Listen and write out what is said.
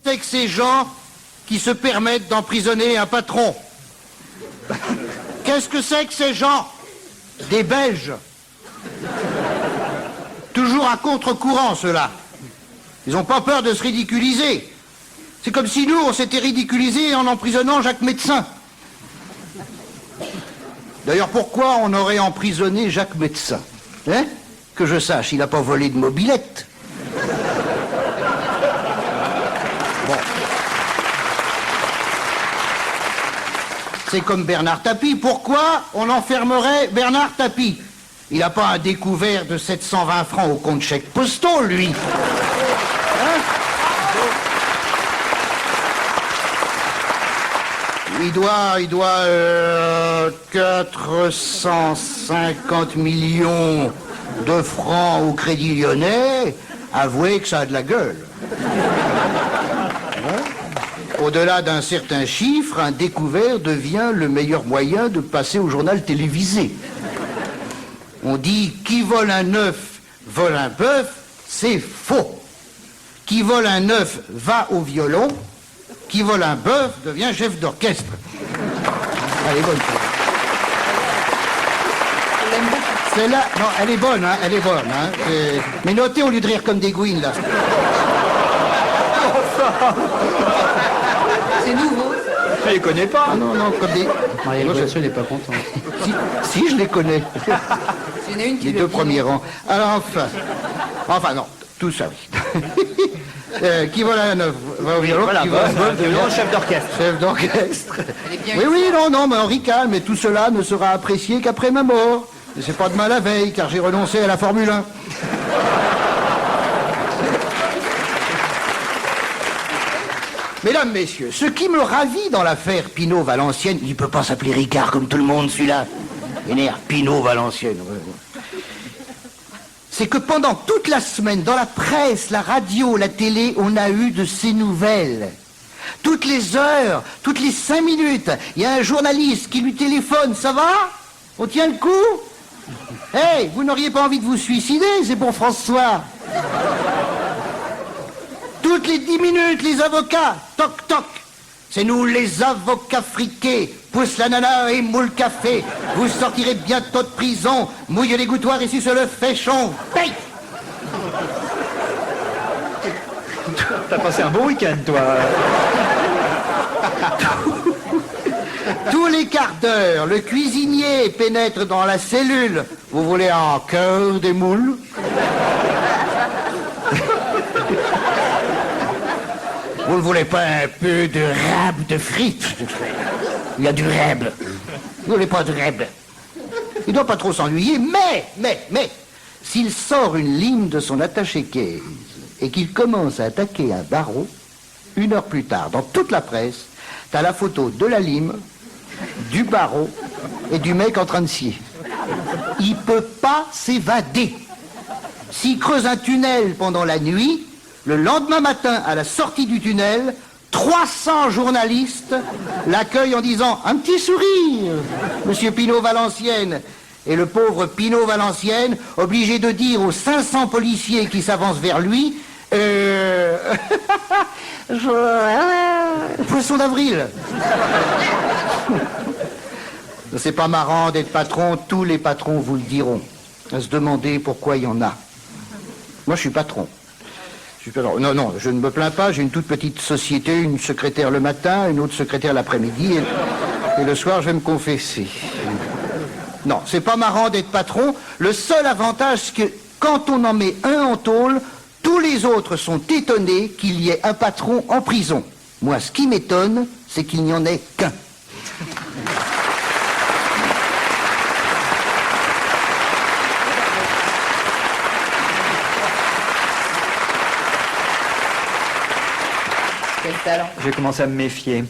C'est que ces gens qui se permettent d'emprisonner un patron. Qu'est-ce que c'est que ces gens? Des Belges. Toujours à contre-courant, ceux-là. Ils n'ont pas peur de se ridiculiser. C'est comme si nous, on s'était ridiculisés en emprisonnant Jacques Médecin. D'ailleurs, pourquoi on aurait emprisonné Jacques Médecin? Hein? Que je sache, il n'a pas volé de mobilette. Bon. C'est comme Bernard Tapie. Pourquoi on enfermerait Bernard Tapie? Il n'a pas un découvert de 720 francs au compte chèque postaux, lui. Hein? Il doit 450 millions de francs au Crédit Lyonnais. Avouez que ça a de la gueule. Au-delà d'un certain chiffre, un découvert devient le meilleur moyen de passer au journal télévisé. On dit qui vole un œuf vole un bœuf, c'est faux. Qui vole un œuf va au violon, qui vole un bœuf devient chef d'orchestre. Elle est bonne. Celle-là, non, elle est bonne, hein, elle est bonne. Hein. Mais notez au lieu de rire comme des gouines, là. C'est nouveau. Je les connais pas. Ah non, comme des... Marielle Boisseau n'est pas contente. Si, je les connais. Il y en a une qui Les deux premiers rangs. Alors enfin non, tout ça oui. Qui vole un œuf va au violon, Voilà, qui vole un bœuf violon, chef d'orchestre. chef d'orchestre. Elle est bien Oui, non, mais Henri calme, mais tout cela ne sera apprécié qu'après ma mort. Et c'est pas demain la veille, car j'ai renoncé à la Formule 1. Mesdames, messieurs, ce qui me ravit dans l'affaire Pinault-Valenciennes, il peut pas s'appeler Ricard comme tout le monde, celui-là. Énerve, Pinault-Valenciennes. C'est que pendant toute la semaine, dans la presse, la radio, la télé, on a eu de ces nouvelles. Toutes les heures, toutes les 5 minutes, il y a un journaliste qui lui téléphone. Ça va? On tient le coup? Hey, vous n'auriez pas envie de vous suicider? C'est pour François. Toutes les 10 minutes, les avocats, toc toc. C'est nous les avocats friqués. Pousse la nana et moule café. Vous sortirez bientôt de prison. Mouille les gouttoirs et suce le féchon. Paye. T'as passé un bon week-end, toi. Tous les quarts d'heure, le cuisinier pénètre dans la cellule. Vous voulez encore des moules? Vous ne voulez pas un peu de rab de frites? Il y a du rab. Vous ne voulez pas de rab? Il ne doit pas trop s'ennuyer, mais, s'il sort une lime de son attaché-caisse et qu'il commence à attaquer un barreau, 1 heure plus tard, dans toute la presse, t'as la photo de la lime, du barreau et du mec en train de scier. Il peut pas s'évader. S'il creuse un tunnel pendant la nuit, le lendemain matin, à la sortie du tunnel, 300 journalistes l'accueillent en disant « Un petit sourire, monsieur Pinault-Valenciennes ». Et le pauvre Pinault-Valenciennes, obligé de dire aux 500 policiers qui s'avancent vers lui Poisson d'avril. C'est pas marrant d'être patron, tous les patrons vous le diront. À se demander pourquoi il y en a. Moi, je suis patron. Non, je ne me plains pas, j'ai une toute petite société, une secrétaire le matin, une autre secrétaire l'après-midi, et le soir, je vais me confesser. Non, c'est pas marrant d'être patron. Le seul avantage, c'est que quand on en met un en tôle, tous les autres sont étonnés qu'il y ait un patron en prison. Moi, ce qui m'étonne, c'est qu'il n'y en ait qu'un. Quel talent. J'ai commencé à me méfier.